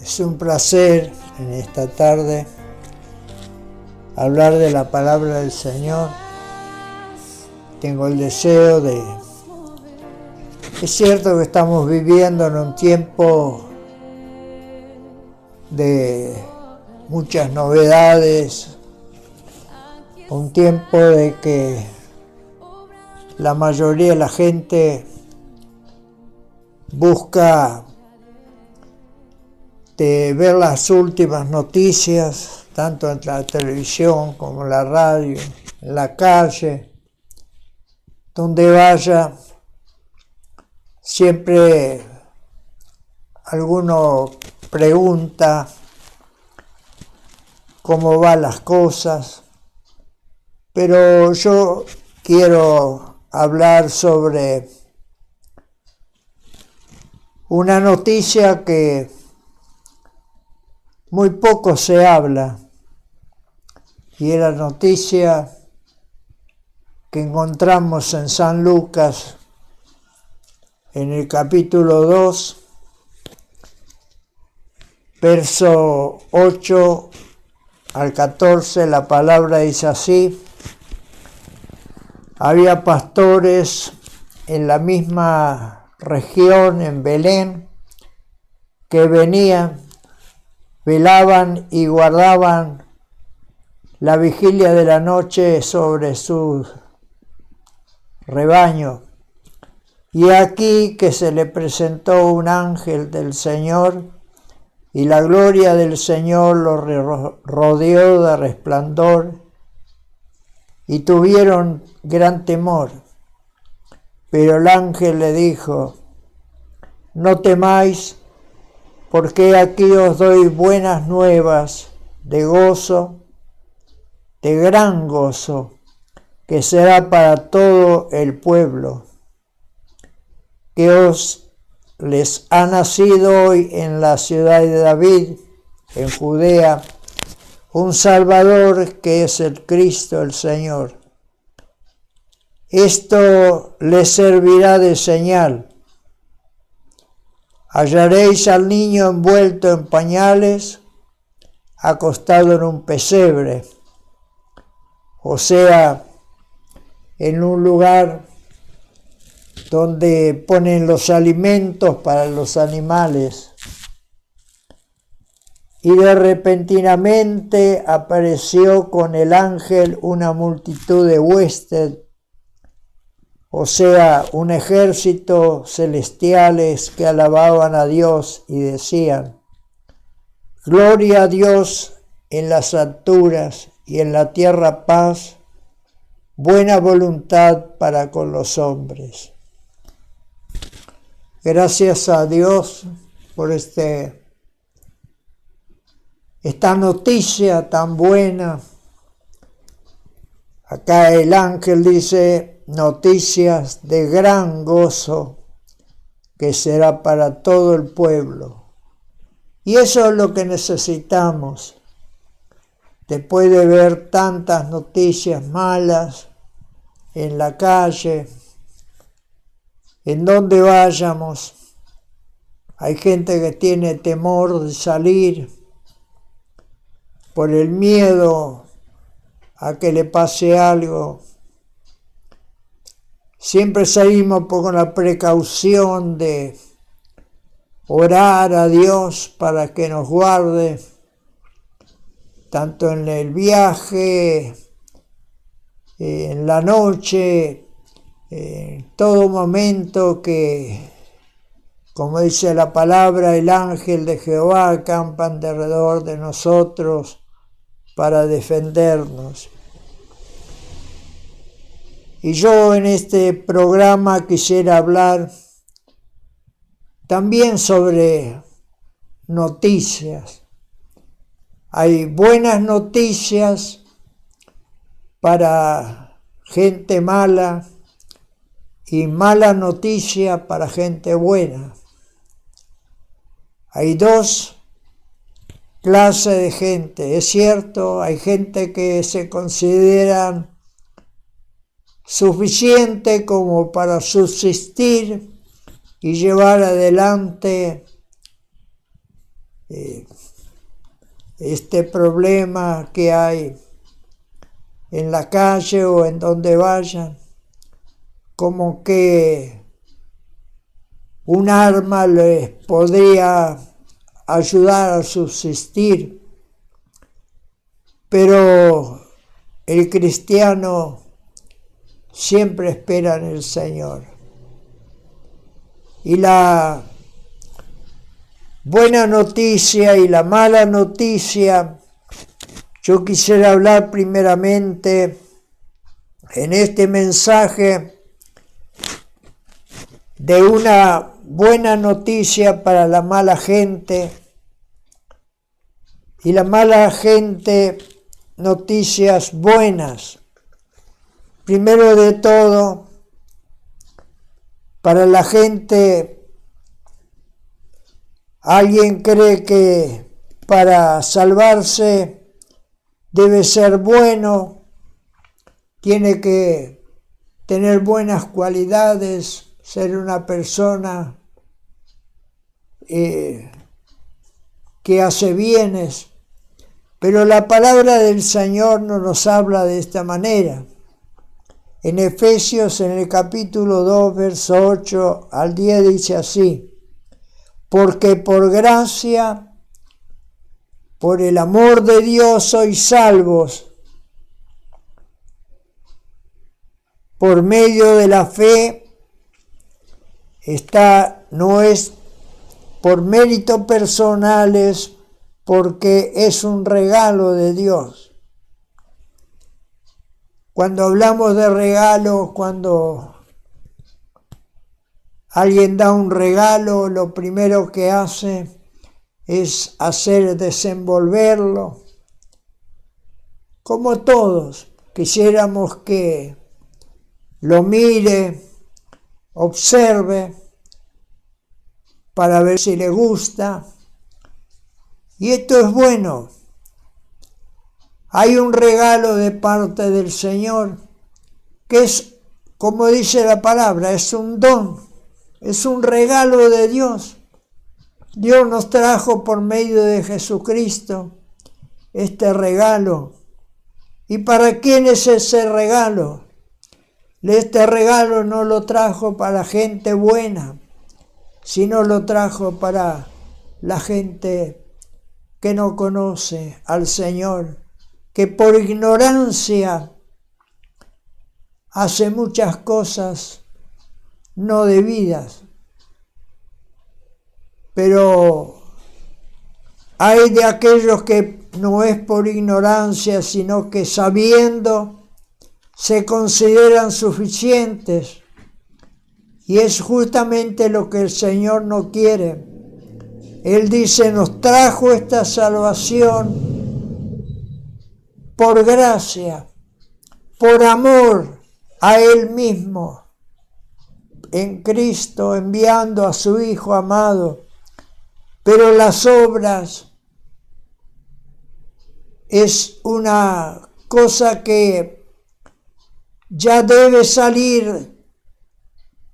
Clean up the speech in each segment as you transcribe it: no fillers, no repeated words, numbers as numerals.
Es un placer en esta tarde hablar de la palabra del Señor. Tengo el deseo de... Es cierto que estamos viviendo en un tiempo de muchas novedades, un tiempo de que la mayoría de la gente busca de ver las últimas noticias, tanto en la televisión como en la radio, en la calle, donde vaya, siempre alguno pregunta cómo van las cosas, pero yo quiero hablar sobre una noticia que muy poco se habla, y es la noticia que encontramos en San Lucas, en el capítulo 2, verso 8 al 14, la palabra dice así: había pastores en la misma región, en Belén, que velaban y guardaban la vigilia de la noche sobre su rebaño. Y aquí que se le presentó un ángel del Señor, y la gloria del Señor los rodeó de resplandor, y tuvieron gran temor. Pero el ángel le dijo: no temáis, porque aquí os doy buenas nuevas de gozo, de gran gozo, que será para todo el pueblo, que os les ha nacido hoy en la ciudad de David, en Judea, un Salvador, que es el Cristo, el Señor. Esto les servirá de señal: hallaréis al niño envuelto en pañales, acostado en un pesebre, o sea, en un lugar donde ponen los alimentos para los animales. Y repentinamente apareció con el ángel una multitud de huestes, o sea, un ejército celestiales, que alababan a Dios y decían: gloria a Dios en las alturas, y en la tierra paz, buena voluntad para con los hombres. Gracias a Dios por esta noticia tan buena. Acá el ángel dice: noticias de gran gozo, que será para todo el pueblo. Y eso es lo que necesitamos. Después de ver tantas noticias malas en la calle, en donde vayamos, hay gente que tiene temor de salir por el miedo a que le pase algo. Siempre salimos con la precaución de orar a Dios para que nos guarde, tanto en el viaje, en la noche, en todo momento que, como dice la palabra, el ángel de Jehová acampa alrededor de nosotros para defendernos. Y yo en este programa quisiera hablar también sobre noticias. Hay buenas noticias para gente mala y mala noticia para gente buena. Hay dos clases de gente. Es cierto, hay gente que se consideran suficiente como para subsistir y llevar adelante este problema que hay en la calle o en donde vayan, como que un arma les podría ayudar a subsistir, pero el cristiano siempre espera en el Señor. Y la buena noticia y la mala noticia, yo quisiera hablar primeramente en este mensaje de una buena noticia para la mala gente y la mala gente, noticias buenas. Primero de todo, para la gente, alguien cree que para salvarse debe ser bueno, tiene que tener buenas cualidades, ser una persona que hace bienes, pero la palabra del Señor no nos habla de esta manera. En Efesios, en el capítulo 2, verso 8 al 10, dice así: porque por gracia, por el amor de Dios sois salvos, por medio de la fe. No es por méritos personales, porque es un regalo de Dios. Cuando hablamos de regalo, cuando alguien da un regalo, lo primero que hace es hacer desenvolverlo. Como todos, quisiéramos que lo mire, observe, para ver si le gusta. Y esto es bueno. Hay un regalo de parte del Señor que es, como dice la palabra, es un don, es un regalo de Dios. Dios nos trajo por medio de Jesucristo este regalo. ¿Y para quién es ese regalo? Este regalo no lo trajo para gente buena, sino lo trajo para la gente que no conoce al Señor, que por ignorancia hace muchas cosas no debidas. Pero hay de aquellos que no es por ignorancia, sino que sabiendo se consideran suficientes. Y es justamente lo que el Señor no quiere. Él dice, nos trajo esta salvación por gracia, por amor a Él mismo, en Cristo, enviando a su Hijo amado. Pero las obras es una cosa que ya debe salir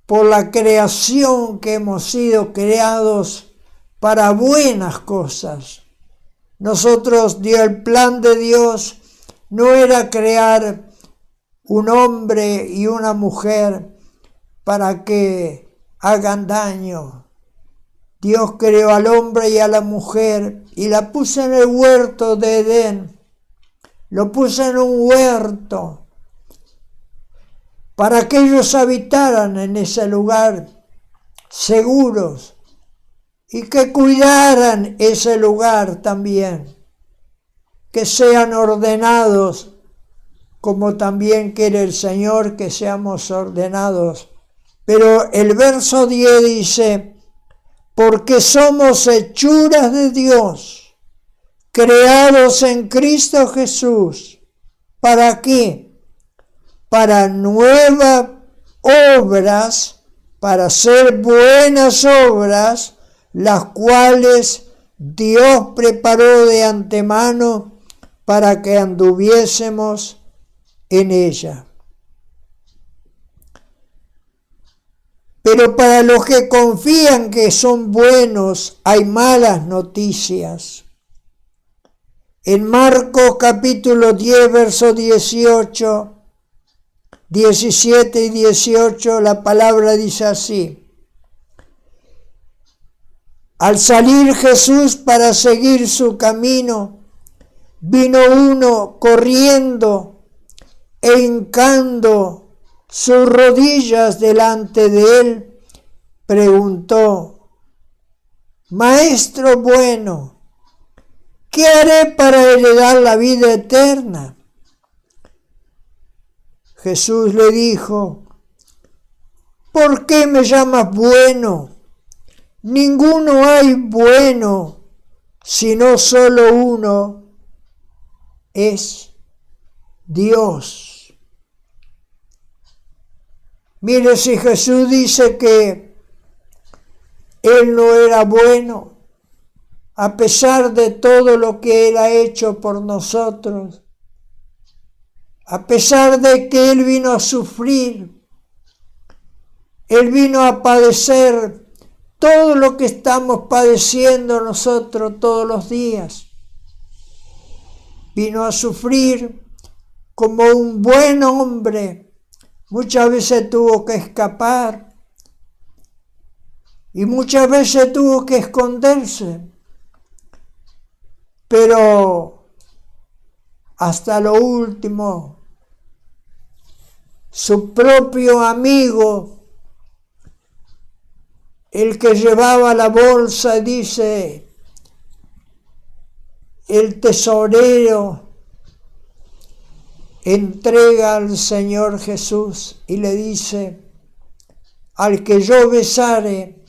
por la creación, que hemos sido creados para buenas cosas. El plan de Dios no era crear un hombre y una mujer para que hagan daño. Dios creó al hombre y a la mujer y la puso en el huerto de Edén. Lo puso en un huerto para que ellos habitaran en ese lugar seguros y que cuidaran ese lugar también, que sean ordenados como también quiere el Señor que seamos ordenados. Pero el verso 10 dice, porque somos hechuras de Dios, creados en Cristo Jesús. ¿Para qué? Para nuevas obras, para hacer buenas obras, las cuales Dios preparó de antemano para que anduviésemos en ella. Pero para los que confían que son buenos, hay malas noticias. En Marcos capítulo 10, versos 18, 17 y 18, la palabra dice así. Al salir Jesús para seguir su camino, vino uno corriendo e hincando sus rodillas delante de él, preguntó: Maestro bueno, ¿qué haré para heredar la vida eterna? Jesús le dijo: ¿por qué me llamas bueno? Ninguno hay bueno, sino solo uno, es Dios. Mire, si Jesús dice que Él no era bueno, a pesar de todo lo que Él ha hecho por nosotros, a pesar de que Él vino a sufrir, Él vino a padecer todo lo que estamos padeciendo nosotros todos los días. Vino a sufrir como un buen hombre. Muchas veces tuvo que escapar y muchas veces tuvo que esconderse. Pero hasta lo último, su propio amigo, el que llevaba la bolsa, dice, el tesorero, entrega al Señor Jesús y le dice: al que yo besare,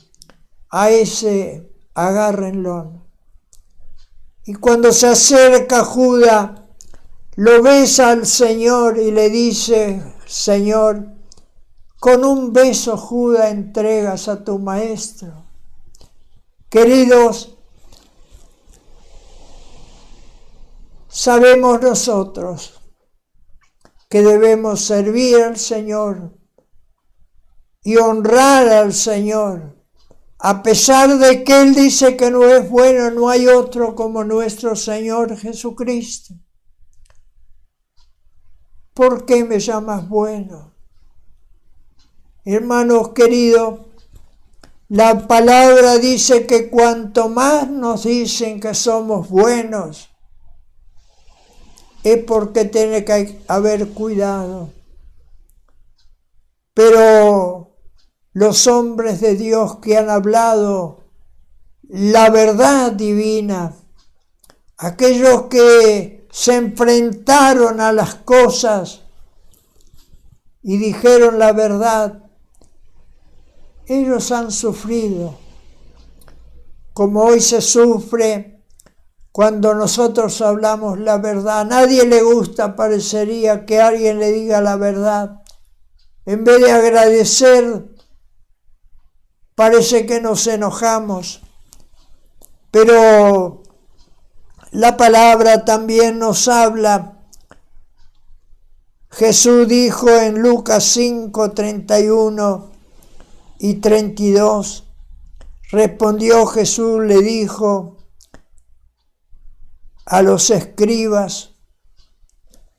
a ese agárrenlo. Y cuando se acerca Judas, lo besa al Señor y le dice: Señor, con un beso, Judas, entregas a tu maestro. Queridos, sabemos nosotros que debemos servir al Señor y honrar al Señor, a pesar de que Él dice que no es bueno, no hay otro como nuestro Señor Jesucristo. ¿Por qué me llamas bueno? Hermanos queridos, la palabra dice que cuanto más nos dicen que somos buenos, es porque tiene que haber cuidado. Pero los hombres de Dios que han hablado la verdad divina, aquellos que se enfrentaron a las cosas y dijeron la verdad, ellos han sufrido, como hoy se sufre cuando nosotros hablamos la verdad. A nadie le gusta, parecería, que alguien le diga la verdad. En vez de agradecer, parece que nos enojamos. Pero la palabra también nos habla. Jesús dijo en Lucas 5, 31 y 32, respondió Jesús, le dijo a los escribas,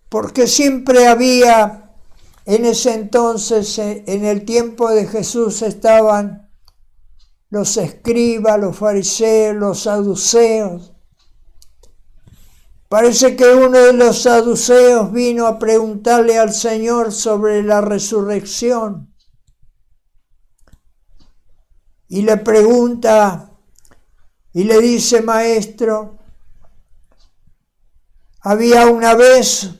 porque siempre había en ese entonces, en el tiempo de Jesús, estaban los escribas, los fariseos, los saduceos. Parece que uno de los saduceos vino a preguntarle al Señor sobre la resurrección. Y le pregunta y le dice: Maestro, había una vez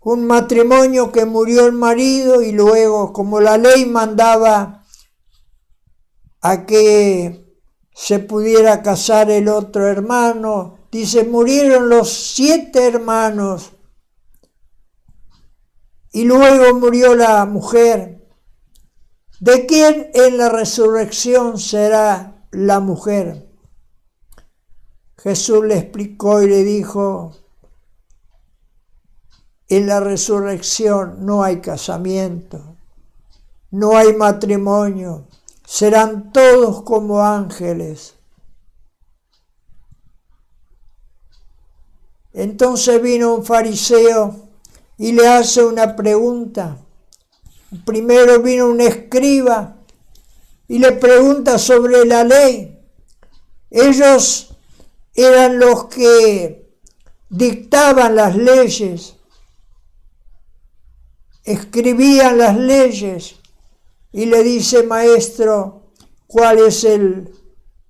un matrimonio que murió el marido y luego, como la ley mandaba a que se pudiera casar el otro hermano, dice, murieron los 7 hermanos y luego murió la mujer. ¿De quién en la resurrección será la mujer? Jesús le explicó y le dijo: en la resurrección no hay casamiento, no hay matrimonio, serán todos como ángeles. Entonces vino un fariseo y le hace una pregunta. Primero vino un escriba y le pregunta sobre la ley. Ellos eran los que dictaban las leyes, escribían las leyes, y le dice: maestro, ¿cuál es el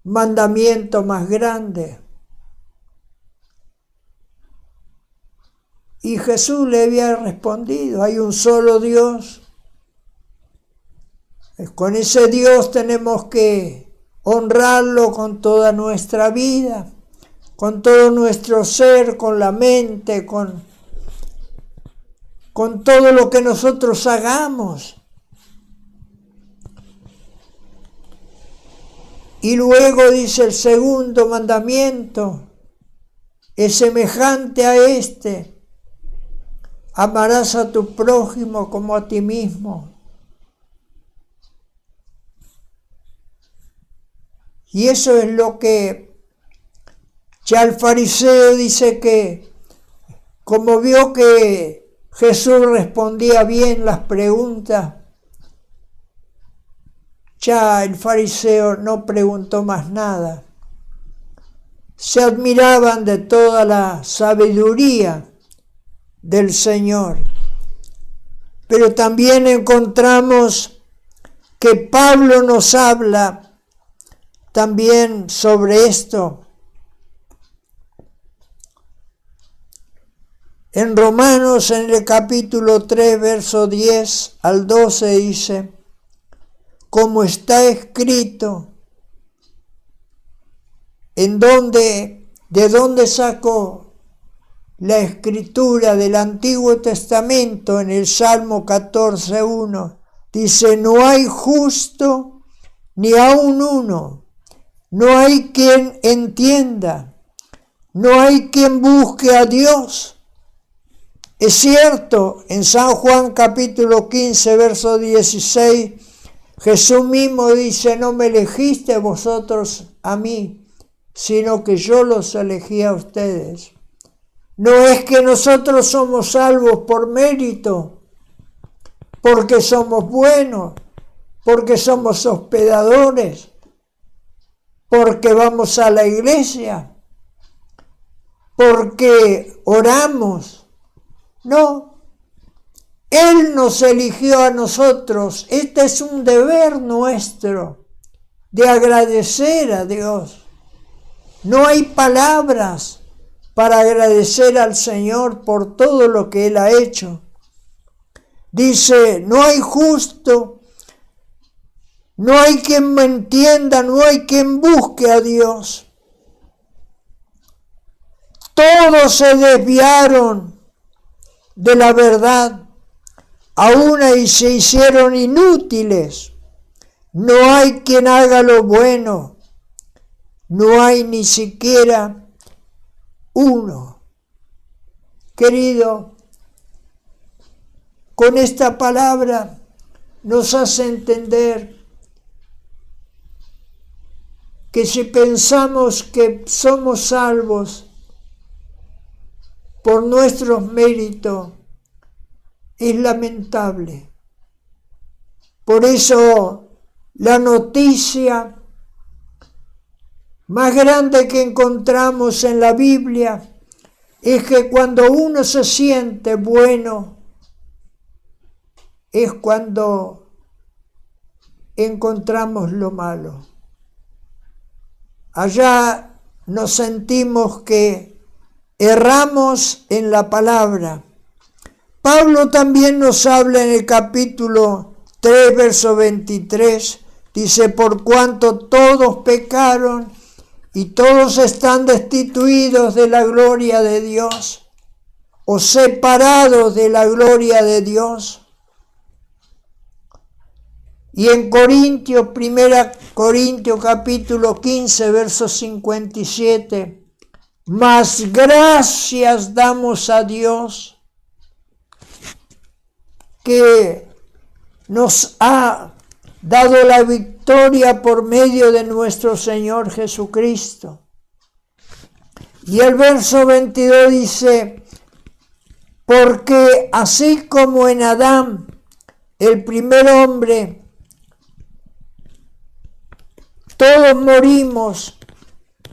mandamiento más grande? Y Jesús le había respondido: hay un solo Dios. Con ese Dios tenemos que honrarlo con toda nuestra vida, con todo nuestro ser, con la mente, con todo lo que nosotros hagamos. Y luego dice: el segundo mandamiento es semejante a este: amarás a tu prójimo como a ti mismo. Y eso es lo que ya el fariseo dice, que como vio que Jesús respondía bien las preguntas, ya el fariseo no preguntó más nada. Se admiraban de toda la sabiduría del Señor. Pero también encontramos que Pablo nos habla también sobre esto. En Romanos, en el capítulo 3, verso 10 al 12, dice: como está escrito, ¿de dónde sacó la escritura del Antiguo Testamento? En el Salmo 14:1 dice: no hay justo ni aun uno, no hay quien entienda, no hay quien busque a Dios. Es cierto, en San Juan capítulo 15, verso 16, Jesús mismo dice: no me elegiste vosotros a mí, sino que yo los elegí a ustedes. No es que nosotros somos salvos por mérito, porque somos buenos, porque somos hospedadores, porque vamos a la iglesia, porque oramos. No, Él nos eligió a nosotros. Este es un deber nuestro de agradecer a Dios. No hay palabras para agradecer al Señor por todo lo que Él ha hecho. Dice: no hay justo, no hay quien me entienda, no hay quien busque a Dios. Todos se desviaron de la verdad, a una y se hicieron inútiles. No hay quien haga lo bueno, no hay ni siquiera uno. Querido, con esta palabra nos hace entender que si pensamos que somos salvos por nuestros méritos, es lamentable. Por eso la noticia más grande que encontramos en la Biblia es que cuando uno se siente bueno, es cuando encontramos lo malo. Allá nos sentimos que erramos en la palabra. Pablo también nos habla en el capítulo 3, verso 23, dice: por cuanto todos pecaron y todos están destituidos de la gloria de Dios, o separados de la gloria de Dios. Y en Corintios, 1 Corintios capítulo 15, verso 57, mas gracias damos a Dios que nos ha dado la victoria por medio de nuestro Señor Jesucristo. Y el verso 22 dice, porque así como en Adán, el primer hombre, todos morimos,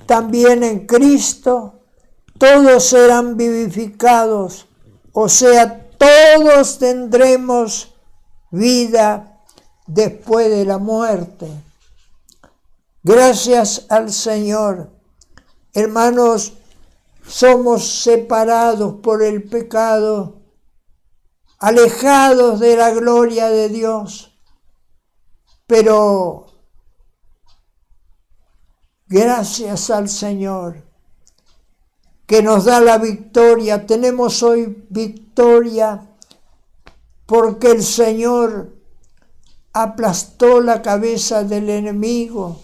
también en Cristo, todos serán vivificados, o sea, todos tendremos vida después de la muerte. Gracias al Señor. Hermanos, somos separados por el pecado, alejados de la gloria de Dios, pero gracias al Señor que nos da la victoria. Tenemos hoy victoria porque el Señor aplastó la cabeza del enemigo,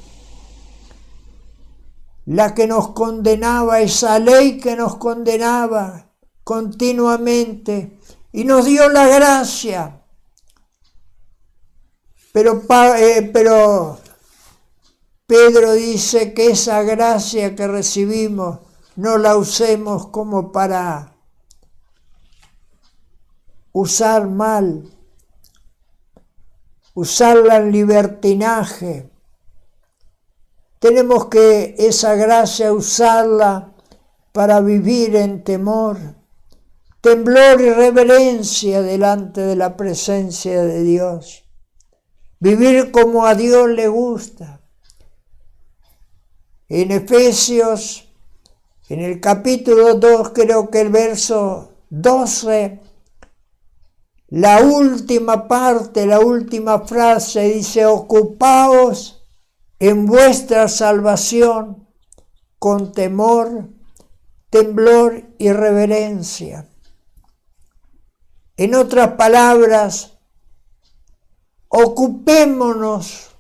la que nos condenaba, esa ley que nos condenaba continuamente, y nos dio la gracia. Pero Pedro dice que esa gracia que recibimos no la usemos como para usar mal, usarla en libertinaje. Tenemos que esa gracia usarla para vivir en temor, temblor y reverencia delante de la presencia de Dios. Vivir como a Dios le gusta. En Efesios, en el capítulo 2, creo que el verso 12, la última parte, la última frase dice, ocupaos en vuestra salvación con temor, temblor y reverencia. En otras palabras, ocupémonos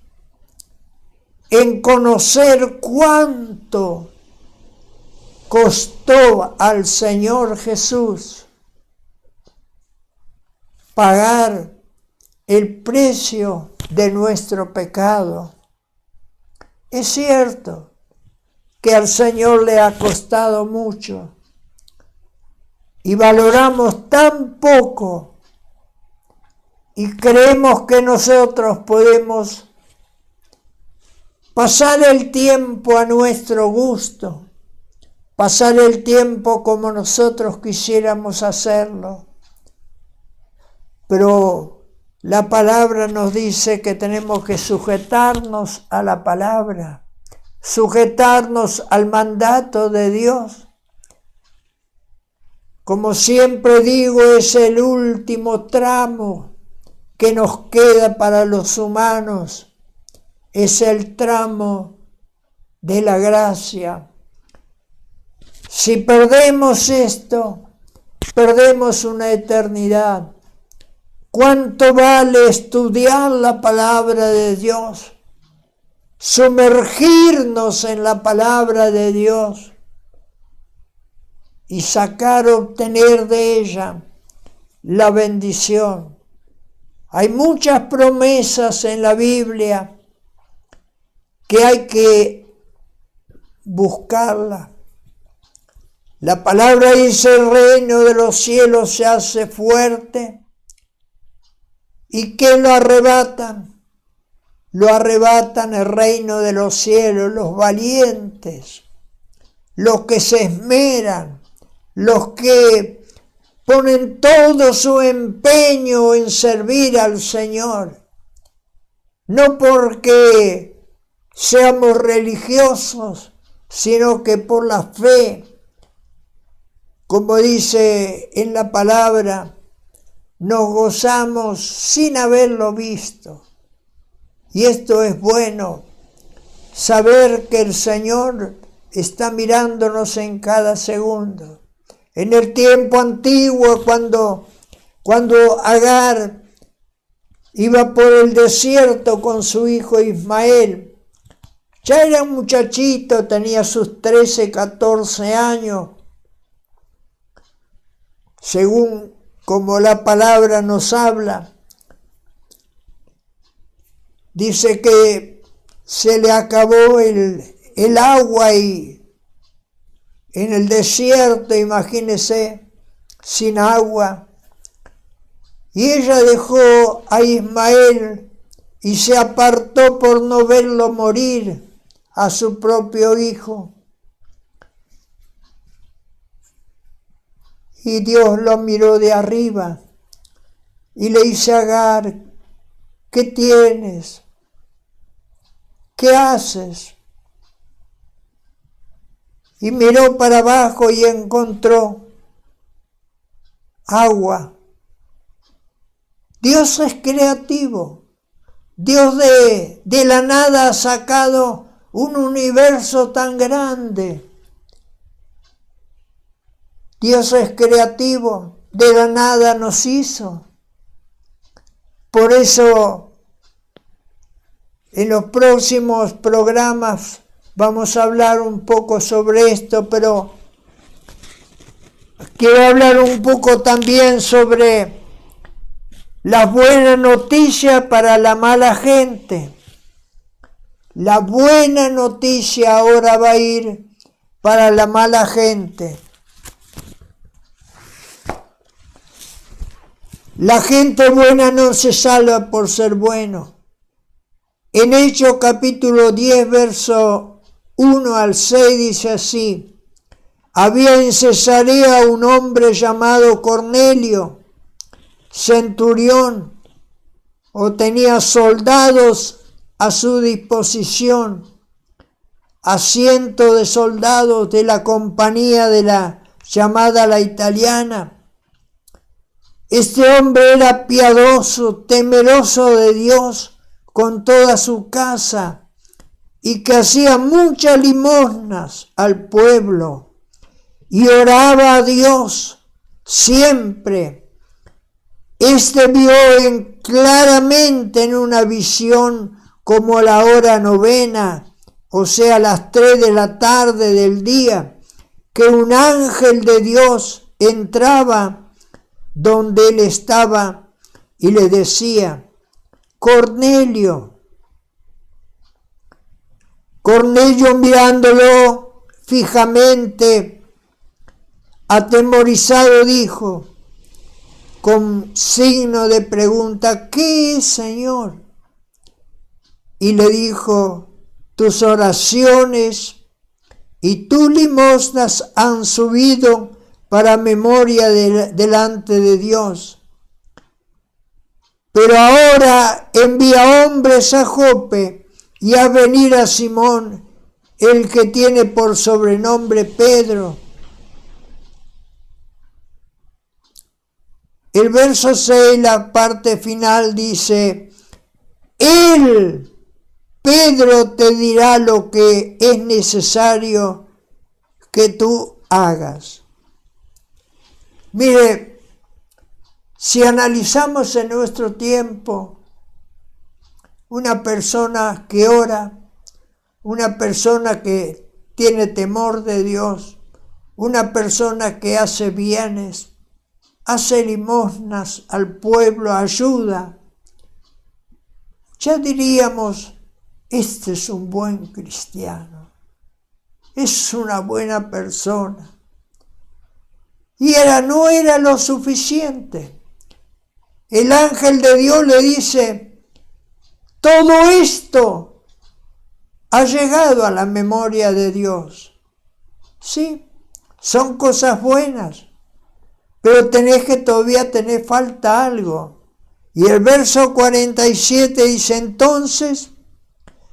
en conocer cuánto costó al Señor Jesús pagar el precio de nuestro pecado. Es cierto que al Señor le ha costado mucho y valoramos tan poco y creemos que nosotros podemos pasar el tiempo a nuestro gusto, pasar el tiempo como nosotros quisiéramos hacerlo. Pero la palabra nos dice que tenemos que sujetarnos a la palabra, sujetarnos al mandato de Dios. Como siempre digo, es el último tramo que nos queda para los humanos. Es el tramo de la gracia. Si perdemos esto, perdemos una eternidad. ¿Cuánto vale estudiar la palabra de Dios? Sumergirnos en la palabra de Dios y obtener de ella la bendición. Hay muchas promesas en la Biblia que hay que buscarla. La palabra dice, el reino de los cielos se hace fuerte. ¿Y qué lo arrebatan? Lo arrebatan el reino de los cielos, los valientes, los que se esmeran, los que ponen todo su empeño en servir al Señor. No porque seamos religiosos, sino que por la fe, como dice en la palabra, nos gozamos sin haberlo visto. Y esto es bueno, saber que el Señor está mirándonos en cada segundo. En el tiempo antiguo, cuando Agar iba por el desierto con su hijo Ismael, ya era un muchachito, tenía sus 13, 14 años, según como la palabra nos habla. dice que se le acabó el agua y en el desierto, imagínense, sin agua. Y ella dejó a Ismael y se apartó por no verlo morir a su propio hijo. Y Dios lo miró de arriba y le dice a Agar, ¿qué tienes? ¿Qué haces? Y miró para abajo y encontró agua. Dios es creativo. Dios de la nada ha sacado un universo tan grande. Dios es creativo, de la nada nos hizo. Por eso, en los próximos programas vamos a hablar un poco sobre esto, pero quiero hablar un poco también sobre las buenas noticias para la mala gente. La buena noticia ahora va a ir para la mala gente. La gente buena no se salva por ser bueno. En Hechos capítulo 10, verso 1 al 6 dice así: había en Cesarea un hombre llamado Cornelio, centurión, o tenía soldados a su disposición, a cientos de soldados de la compañía de la llamada la italiana. Este hombre era piadoso, temeroso de Dios con toda su casa, y que hacía muchas limosnas al pueblo, y oraba a Dios siempre. Este vio claramente en una visión como a la hora novena, o sea, las 3 de la tarde del día, que un ángel de Dios entraba donde él estaba y le decía: Cornelio. Cornelio, mirándolo fijamente, atemorizado, dijo con signo de pregunta: ¿qué es, Señor? Y le dijo: tus oraciones y tus limosnas han subido para memoria delante de Dios. Pero ahora envía hombres a Jope y a venir a Simón, el que tiene por sobrenombre Pedro. El verso 6, la parte final, dice: él, Pedro, te dirá lo que es necesario que tú hagas. Mire, si analizamos en nuestro tiempo, una persona que ora, una persona que tiene temor de Dios, una persona que hace bienes, hace limosnas al pueblo, ayuda, ya diríamos: este es un buen cristiano, es una buena persona. Y no era lo suficiente. El ángel de Dios le dice: todo esto ha llegado a la memoria de Dios. Sí, son cosas buenas, pero todavía tenés falta algo. Y el verso 47 dice: entonces,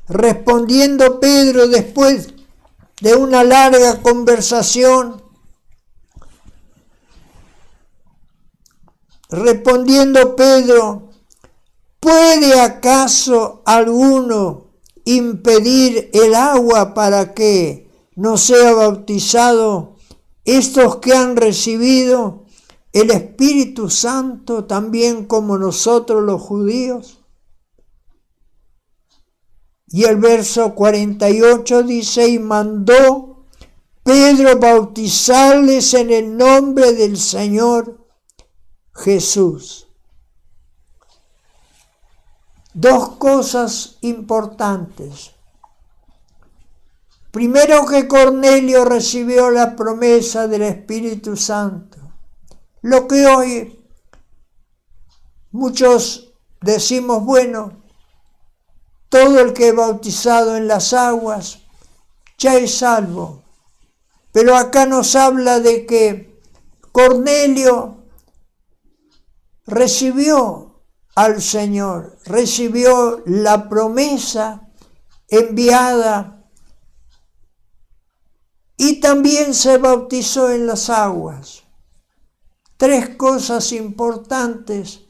respondiendo Pedro, después de una larga conversación, respondiendo Pedro: ¿puede acaso alguno impedir el agua para que no sea bautizado estos que han recibido el Espíritu Santo también como nosotros los judíos? Y el verso 48 dice: y mandó Pedro bautizarles en el nombre del Señor Jesús. dos cosas importantes. Primero, que Cornelio recibió la promesa del Espíritu Santo. Lo que hoy muchos decimos, bueno, todo el que es bautizado en las aguas ya es salvo. Pero acá nos habla de que Cornelio recibió al Señor, recibió la promesa enviada y también se bautizó en las aguas. Tres cosas importantes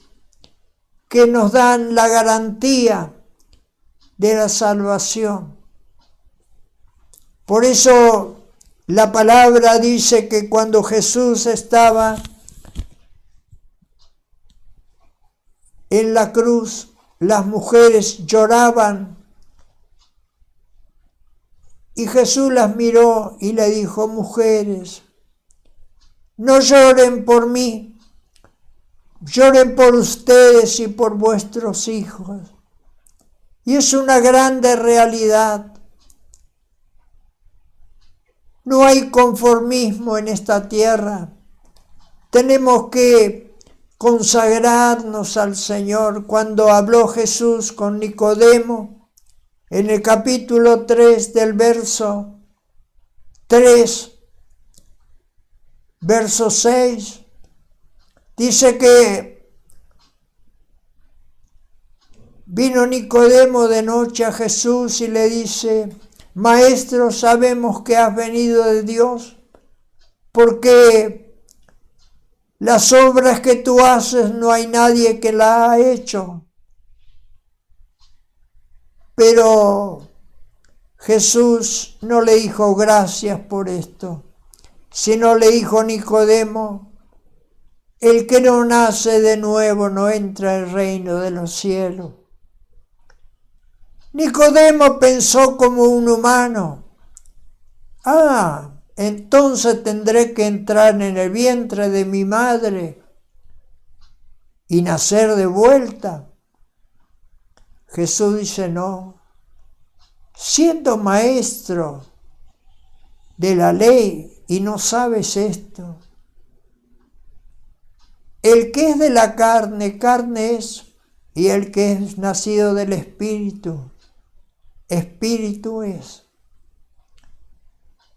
que nos dan la garantía de la salvación. Por eso la palabra dice que cuando Jesús estaba en la cruz, las mujeres lloraban y Jesús las miró y le dijo: mujeres, no lloren por mí, lloren por ustedes y por vuestros hijos. Y es una grande realidad. No hay conformismo en esta tierra. Tenemos que consagrarnos al Señor. Cuando habló Jesús con Nicodemo, en el capítulo 3 del verso 3, verso 6, dice que vino Nicodemo de noche a Jesús y le dice: Maestro, sabemos que has venido de Dios, porque las obras que tú haces no hay nadie que las ha hecho. Pero Jesús no le dijo gracias por esto, sino le dijo: Nicodemo, el que no nace de nuevo no entra al reino de los cielos. Nicodemo pensó como un humano: entonces tendré que entrar en el vientre de mi madre y nacer de vuelta. Jesús dice: no, siendo maestro de la ley y no sabes esto. El que es de la carne, carne es, y el que es nacido del Espíritu, Espíritu es.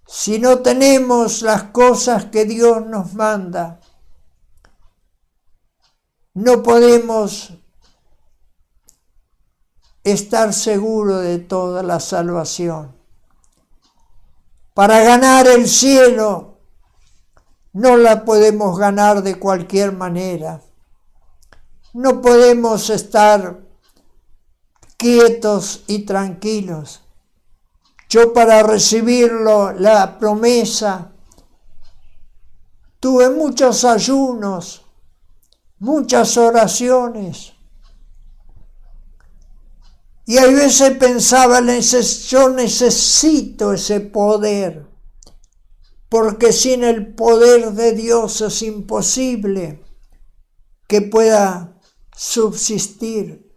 Si no tenemos las cosas que Dios nos manda, no podemos estar seguros de toda la salvación. Para ganar el cielo, no la podemos ganar de cualquier manera. No podemos estar quietos y tranquilos. Yo, para recibirlo, la promesa, tuve muchos ayunos, muchas oraciones. Y a veces pensaba, yo necesito ese poder, porque sin el poder de Dios es imposible que pueda subsistir.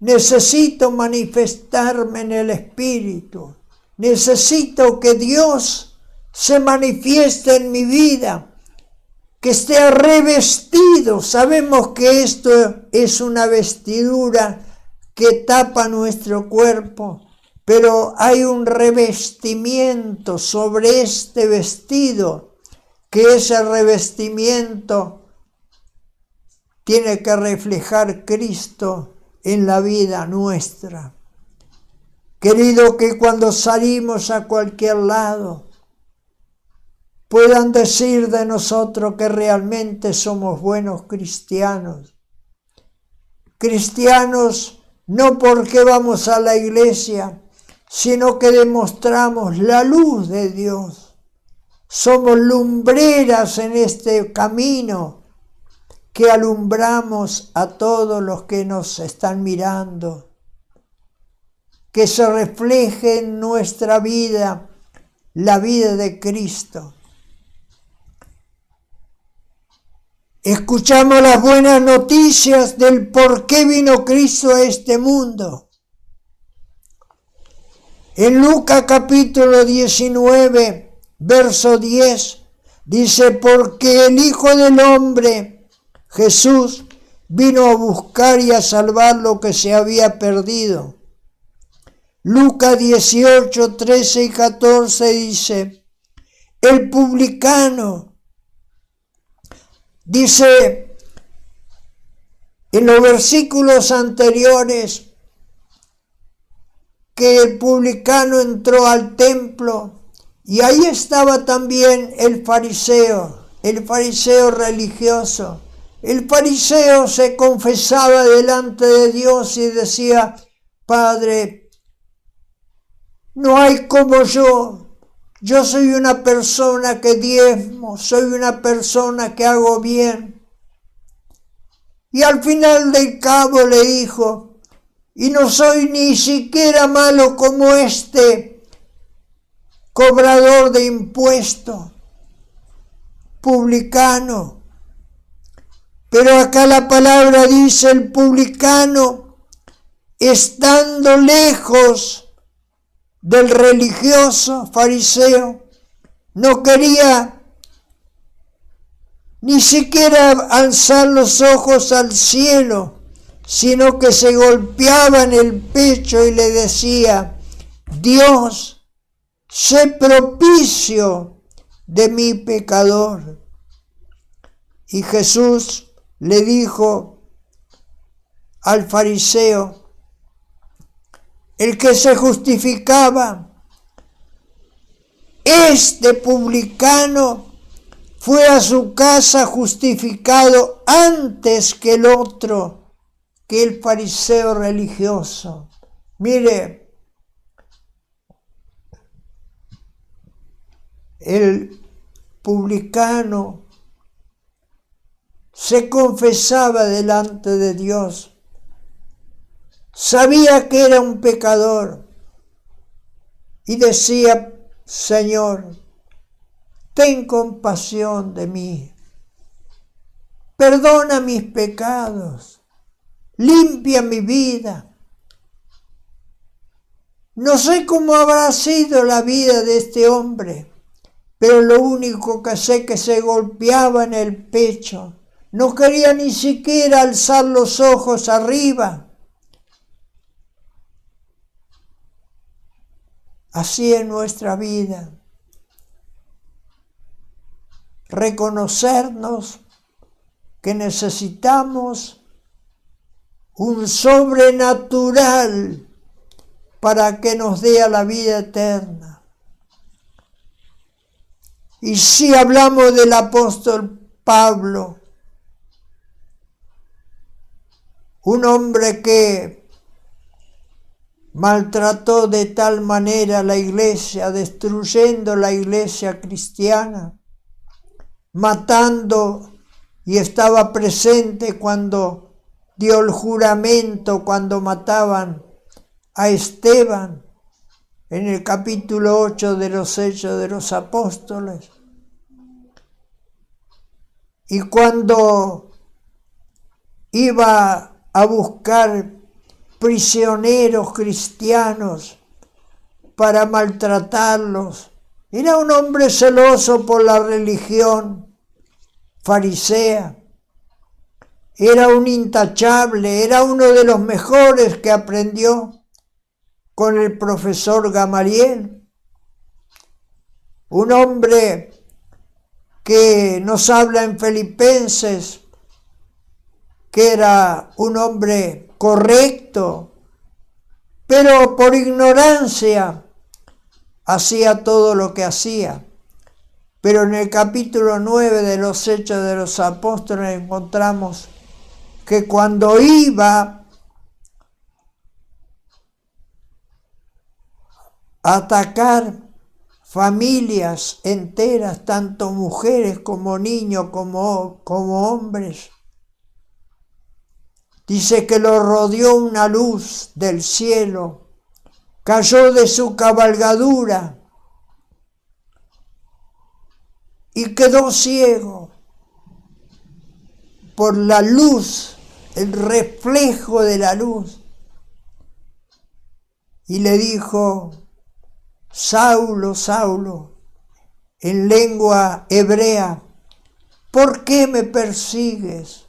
Necesito manifestarme en el Espíritu. Necesito que Dios se manifieste en mi vida, que esté revestido. Sabemos que esto es una vestidura que tapa nuestro cuerpo, pero hay un revestimiento sobre este vestido, que ese revestimiento tiene que reflejar Cristo en la vida nuestra. Querido, que cuando salimos a cualquier lado puedan decir de nosotros que realmente somos buenos cristianos. Cristianos no porque vamos a la iglesia, sino que demostramos la luz de Dios. Somos lumbreras en este camino que alumbramos a todos los que nos están mirando. Que se refleje en nuestra vida la vida de Cristo. escuchamos las buenas noticias del por qué vino Cristo a este mundo. En Lucas capítulo 19, verso 10, dice, porque el Hijo del Hombre, Jesús, vino a buscar y a salvar lo que se había perdido. Lucas 18, 13 y 14 dice, el publicano, dice en los versículos anteriores, que el publicano entró al templo y ahí estaba también el fariseo religioso. El fariseo se confesaba delante de Dios y decía, Padre, no hay como yo soy una persona que diezmo, soy una persona que hago bien. Y al final del cabo le dijo, y no soy ni siquiera malo como este cobrador de impuestos, publicano. Pero acá la palabra dice el publicano, estando lejos del religioso fariseo, no quería ni siquiera alzar los ojos al cielo, sino que se golpeaba en el pecho y le decía, Dios, sé propicio de mi pecador. Y Jesús le dijo al fariseo, el que se justificaba, este publicano fue a su casa justificado antes que el otro, que el fariseo religioso. Mire, el publicano se confesaba delante de Dios, sabía que era un pecador y decía, Señor, ten compasión de mí, perdona mis pecados, limpia mi vida. No sé cómo habrá sido la vida de este hombre, pero lo único que sé es que se golpeaba en el pecho. No quería ni siquiera alzar los ojos arriba. Así es nuestra vida. Reconocernos que necesitamos un sobrenatural para que nos dé a la vida eterna. Y si hablamos del apóstol Pablo, un hombre que maltrató de tal manera la iglesia, destruyendo la iglesia cristiana, matando, y estaba presente cuando dio el juramento, cuando mataban a Esteban, en el capítulo 8 de los Hechos de los Apóstoles. Y cuando iba a buscar prisioneros cristianos para maltratarlos, era un hombre celoso por la religión farisea, era un intachable, era uno de los mejores que aprendió con el profesor Gamaliel, un hombre que nos habla en Filipenses, que era un hombre correcto, pero por ignorancia hacía todo lo que hacía. Pero en el capítulo 9 de los Hechos de los Apóstoles encontramos que cuando iba a atacar familias enteras, tanto mujeres como niños, como hombres, dice que lo rodeó una luz del cielo, cayó de su cabalgadura y quedó ciego. por la luz, el reflejo de la luz. Y le dijo: Saulo, Saulo, en lengua hebrea, ¿por qué me persigues?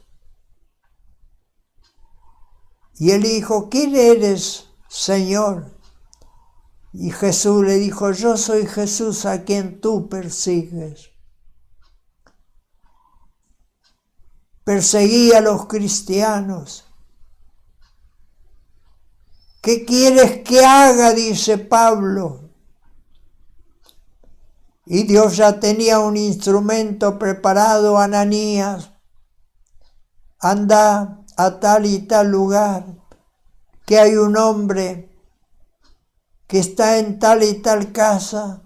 Y él dijo: ¿quién eres, Señor? Y Jesús le dijo: yo soy Jesús a quien tú persigues. Perseguí a los cristianos. ¿Qué quieres que haga?, dice Pablo. Y Dios ya tenía un instrumento preparado: Ananías, anda a tal y tal lugar, que hay un hombre que está en tal y tal casa,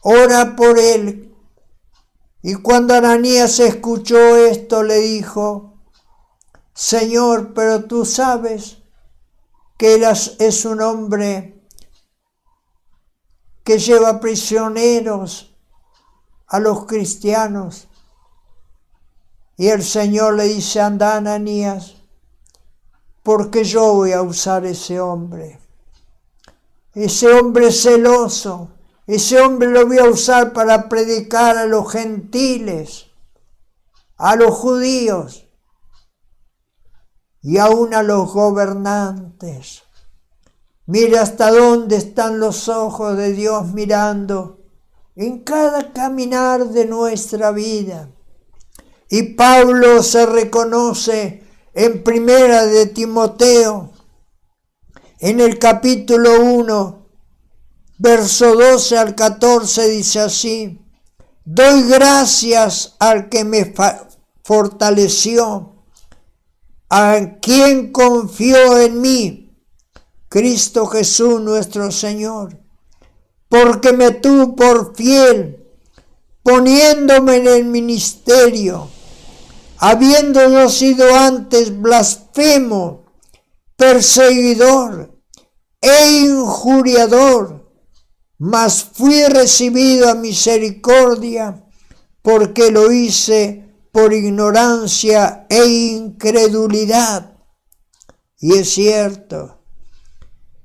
ora por él. Y cuando Ananías escuchó esto, le dijo: Señor, pero tú sabes que él es un hombre que lleva prisioneros a los cristianos. Y el Señor le dice: anda, Ananías, porque yo voy a usar ese hombre celoso. Ese hombre lo voy a usar para predicar a los gentiles, a los judíos y aún a los gobernantes. Mira hasta dónde están los ojos de Dios mirando en cada caminar de nuestra vida. Y Pablo se reconoce en Primera de Timoteo, en el capítulo 1, verso 12 al 14, dice así: doy gracias al que me fortaleció, a quien confió en mí, Cristo Jesús nuestro Señor, porque me tuvo por fiel, poniéndome en el ministerio, habiendo yo sido antes blasfemo, perseguidor e injuriador, mas fui recibido a misericordia, porque lo hice por ignorancia e incredulidad. Y es cierto.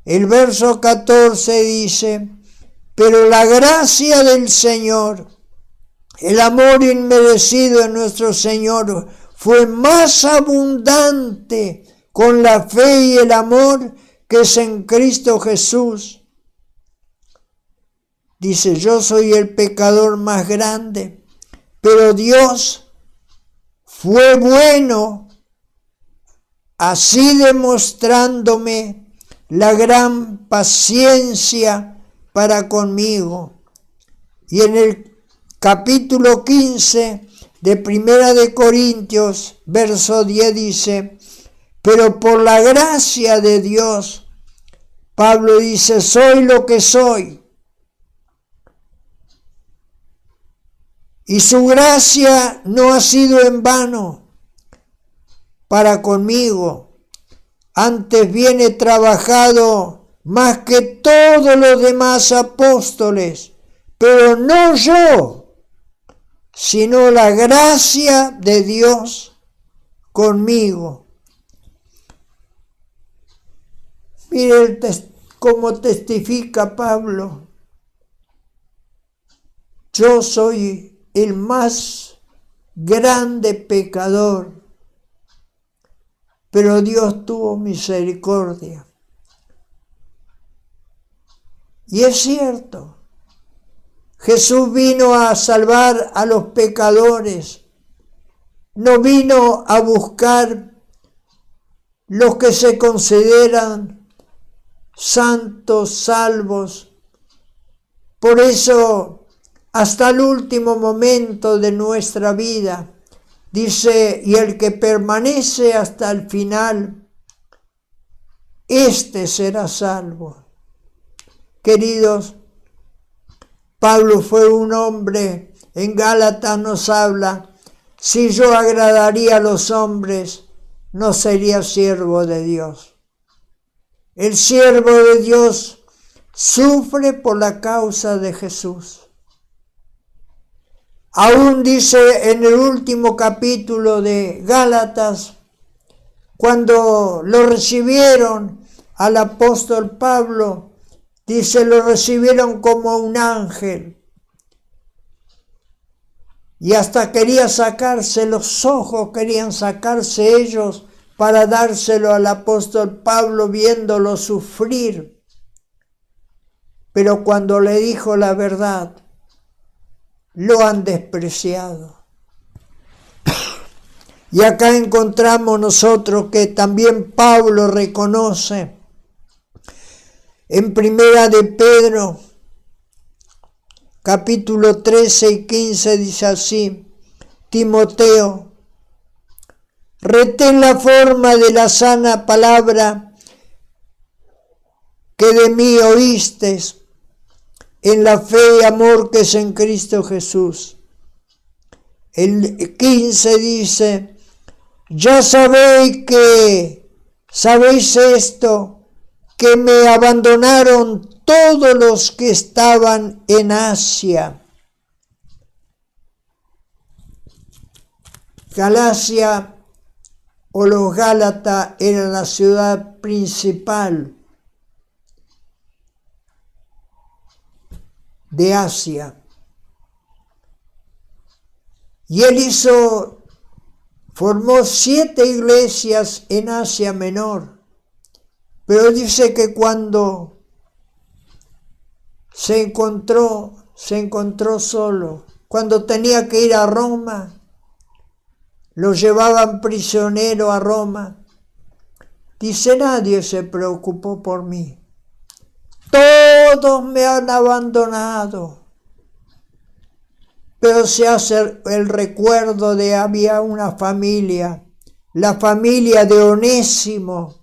El verso 14 dice: pero la gracia del Señor, el amor inmerecido de nuestro Señor, fue más abundante con la fe y el amor que es en Cristo Jesús. Dice: yo soy el pecador más grande, pero Dios fue bueno, así demostrándome la gran paciencia para conmigo. Y en el capítulo 15 de Primera de Corintios, verso 10 dice: pero por la gracia de Dios, Pablo dice, soy lo que soy. Y su gracia no ha sido en vano para conmigo. Antes viene trabajado más que todos los demás apóstoles, pero no yo, sino la gracia de Dios conmigo. Mire cómo testifica Pablo. Yo soy el más grande pecador, pero Dios tuvo misericordia. Y es cierto, Jesús vino a salvar a los pecadores, no vino a buscar los que se consideran santos, salvos. Por eso, hasta el último momento de nuestra vida, dice, y el que permanece hasta el final, éste será salvo. Queridos, Pablo fue un hombre, en Gálatas nos habla, si yo agradaría a los hombres, no sería siervo de Dios. El siervo de Dios sufre por la causa de Jesús. Aún dice en el último capítulo de Gálatas, cuando lo recibieron al apóstol Pablo, dice, lo recibieron como un ángel. Y hasta quería sacarse los ojos, querían sacarse ellos para dárselo al apóstol Pablo viéndolo sufrir. Pero cuando le dijo la verdad, lo han despreciado. Y acá encontramos nosotros que también Pablo reconoce en Primera de Pedro, capítulo 13 y 15, dice así: Timoteo, retén la forma de la sana palabra que de mí oístes, en la fe y amor que es en Cristo Jesús. El 15 dice, ya sabéis esto, que me abandonaron todos los que estaban en Asia. Galacia o los Gálatas era la ciudad principal de Asia. Y él formó 7 iglesias en Asia Menor. Pero dice que cuando se encontró solo. Cuando tenía que ir a Roma, lo llevaban prisionero a Roma. Dice, nadie se preocupó por mí. Todos me han abandonado. Pero se hace el recuerdo de había una familia, la familia de Onésimo.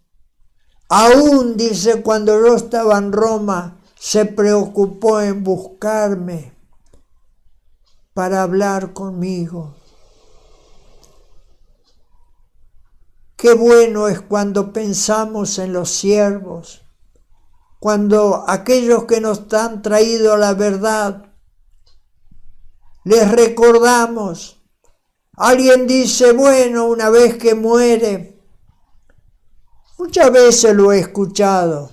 Aún, dice, cuando yo estaba en Roma, se preocupó en buscarme para hablar conmigo. Qué bueno es cuando pensamos en los siervos, cuando aquellos que nos han traído la verdad, les recordamos. Alguien dice, bueno, una vez que muere, muchas veces lo he escuchado,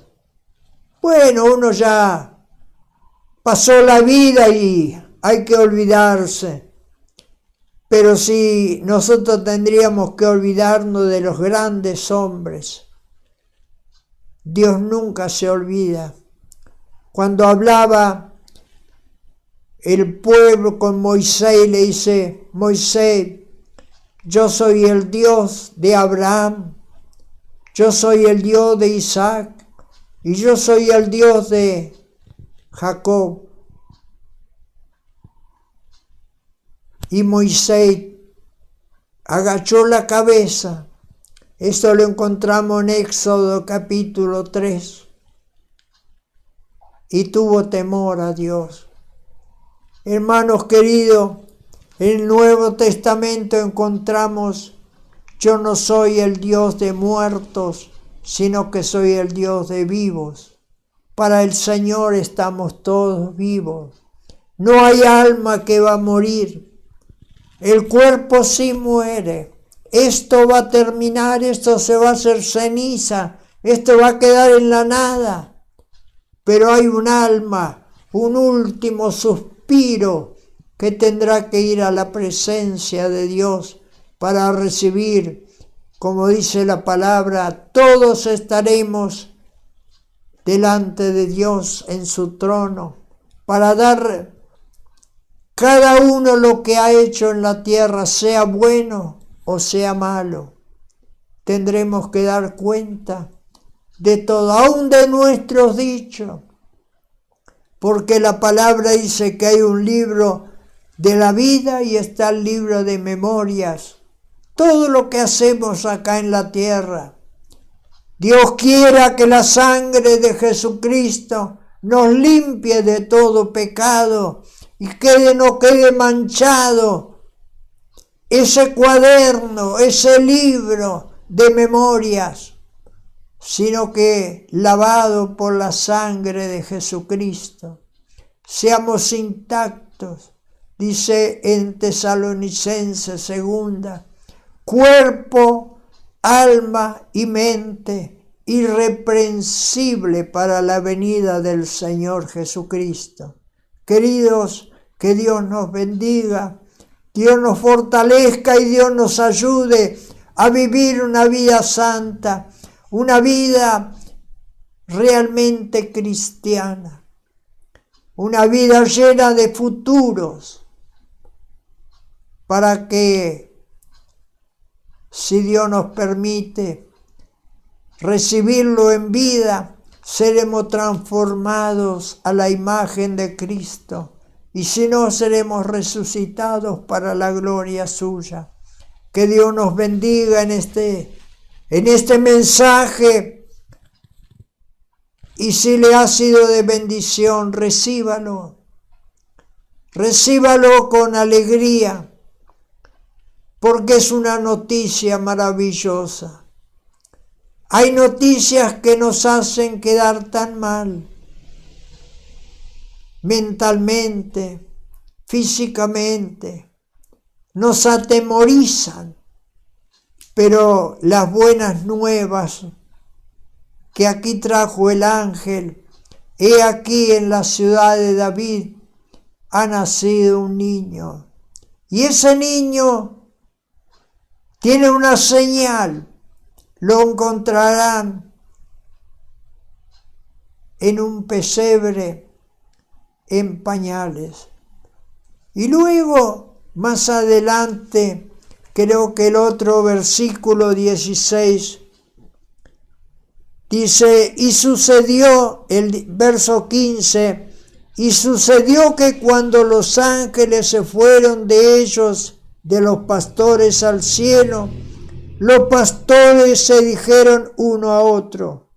bueno, uno ya pasó la vida y hay que olvidarse. Pero sí, nosotros tendríamos que olvidarnos de los grandes hombres. Dios nunca se olvida. Cuando hablaba el pueblo con Moisés, le dice, Moisés, yo soy el Dios de Abraham, yo soy el Dios de Isaac, y yo soy el Dios de Jacob. Y Moisés agachó la cabeza. Esto lo encontramos en Éxodo capítulo 3. Y tuvo temor a Dios. Hermanos queridos, en el Nuevo Testamento encontramos, yo no soy el Dios de muertos, sino que soy el Dios de vivos. Para el Señor estamos todos vivos. No hay alma que va a morir. El cuerpo sí muere. Esto va a terminar, esto se va a hacer ceniza, esto va a quedar en la nada. Pero hay un alma, un último suspiro que tendrá que ir a la presencia de Dios para recibir, como dice la palabra, todos estaremos delante de Dios en su trono para dar cada uno lo que ha hecho en la tierra, sea bueno o sea malo. Tendremos que dar cuenta de todo, aún de nuestros dichos, porque la palabra dice que hay un libro de la vida y está el libro de memorias. Todo lo que hacemos acá en la tierra. Dios quiera que la sangre de Jesucristo nos limpie de todo pecado y no quede manchado ese cuaderno, ese libro de memorias, sino que lavado por la sangre de Jesucristo, seamos intactos, dice en Tesalonicenses 2, cuerpo, alma y mente irreprensible para la venida del Señor Jesucristo. Queridos, que Dios nos bendiga, Dios nos fortalezca y Dios nos ayude a vivir una vida santa, una vida realmente cristiana, una vida llena de futuros, para que, si Dios nos permite recibirlo en vida, seremos transformados a la imagen de Cristo, y si no, seremos resucitados para la gloria suya. Que Dios nos bendiga en este mensaje, y si le ha sido de bendición, recíbalo con alegría, porque es una noticia maravillosa. Hay noticias que nos hacen quedar tan mal, mentalmente, físicamente, nos atemorizan, pero las buenas nuevas que aquí trajo el ángel, he aquí en la ciudad de David ha nacido un niño, y ese niño tiene una señal, lo encontrarán en un pesebre en pañales. Y luego, más adelante, creo que el otro versículo 16 dice, y sucedió, el verso 15, y sucedió que cuando los ángeles se fueron de ellos, de los pastores al cielo, los pastores se dijeron uno a otro,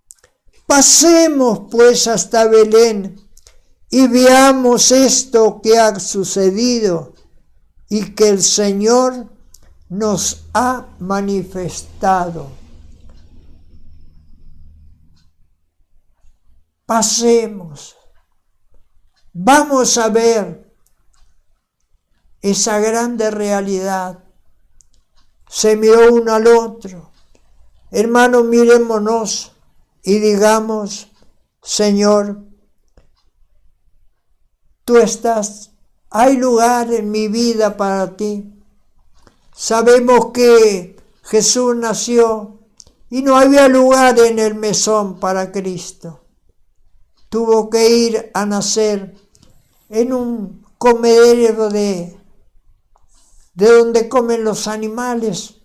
pasemos pues hasta Belén y veamos esto que ha sucedido y que el Señor nos ha manifestado. Pasemos, vamos a ver esa grande realidad. Se miró uno al otro. Hermanos, mirémonos y digamos, Señor, tú estás, hay lugar en mi vida para ti. Sabemos que Jesús nació y no había lugar en el mesón para Cristo. Tuvo que ir a nacer en un comedero de donde comen los animales.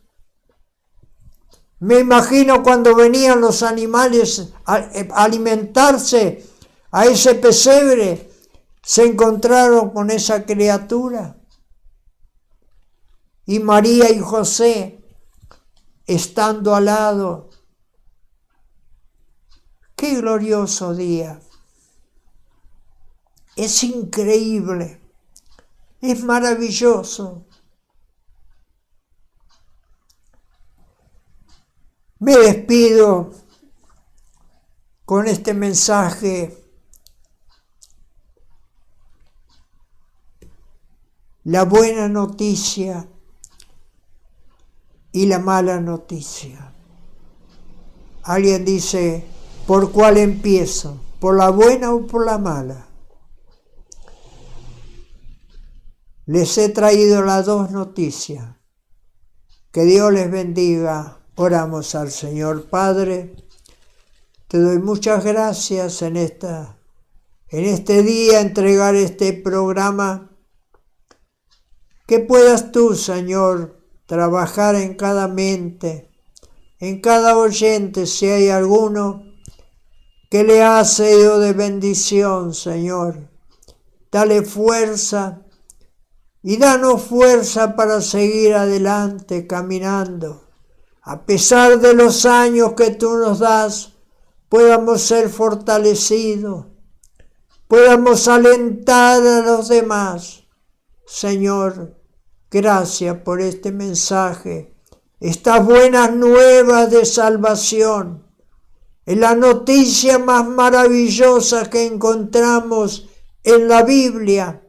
Me imagino cuando venían los animales a alimentarse a ese pesebre, se encontraron con esa criatura. Y María y José, estando al lado. ¡Qué glorioso día! Es increíble, es maravilloso. Me despido con este mensaje. La buena noticia y la mala noticia. Alguien dice, ¿por cuál empiezo? ¿Por la buena o por la mala? Les he traído las dos noticias. Que Dios les bendiga. Oramos al Señor. Padre, te doy muchas gracias en este día, entregar este programa. Que puedas tú, Señor, trabajar en cada mente, en cada oyente, si hay alguno que le ha sido de bendición, Señor. Dale fuerza y danos fuerza para seguir adelante caminando. A pesar de los años que tú nos das, podamos ser fortalecidos, podamos alentar a los demás. Señor, gracias por este mensaje, estas buenas nuevas de salvación. Es la noticia más maravillosa que encontramos en la Biblia.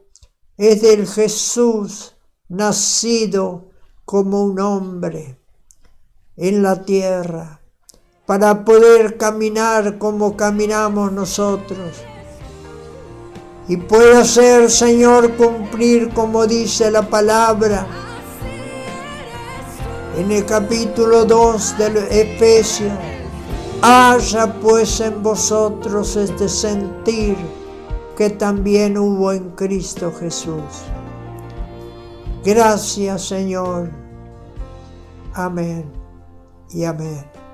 es del Jesús nacido como un hombre en la tierra, para poder caminar como caminamos nosotros. Y pueda ser, Señor, cumplir como dice la palabra en el capítulo 2 del Efesios. Haya pues en vosotros este sentir que también hubo en Cristo Jesús. Gracias, Señor. Amén y amén.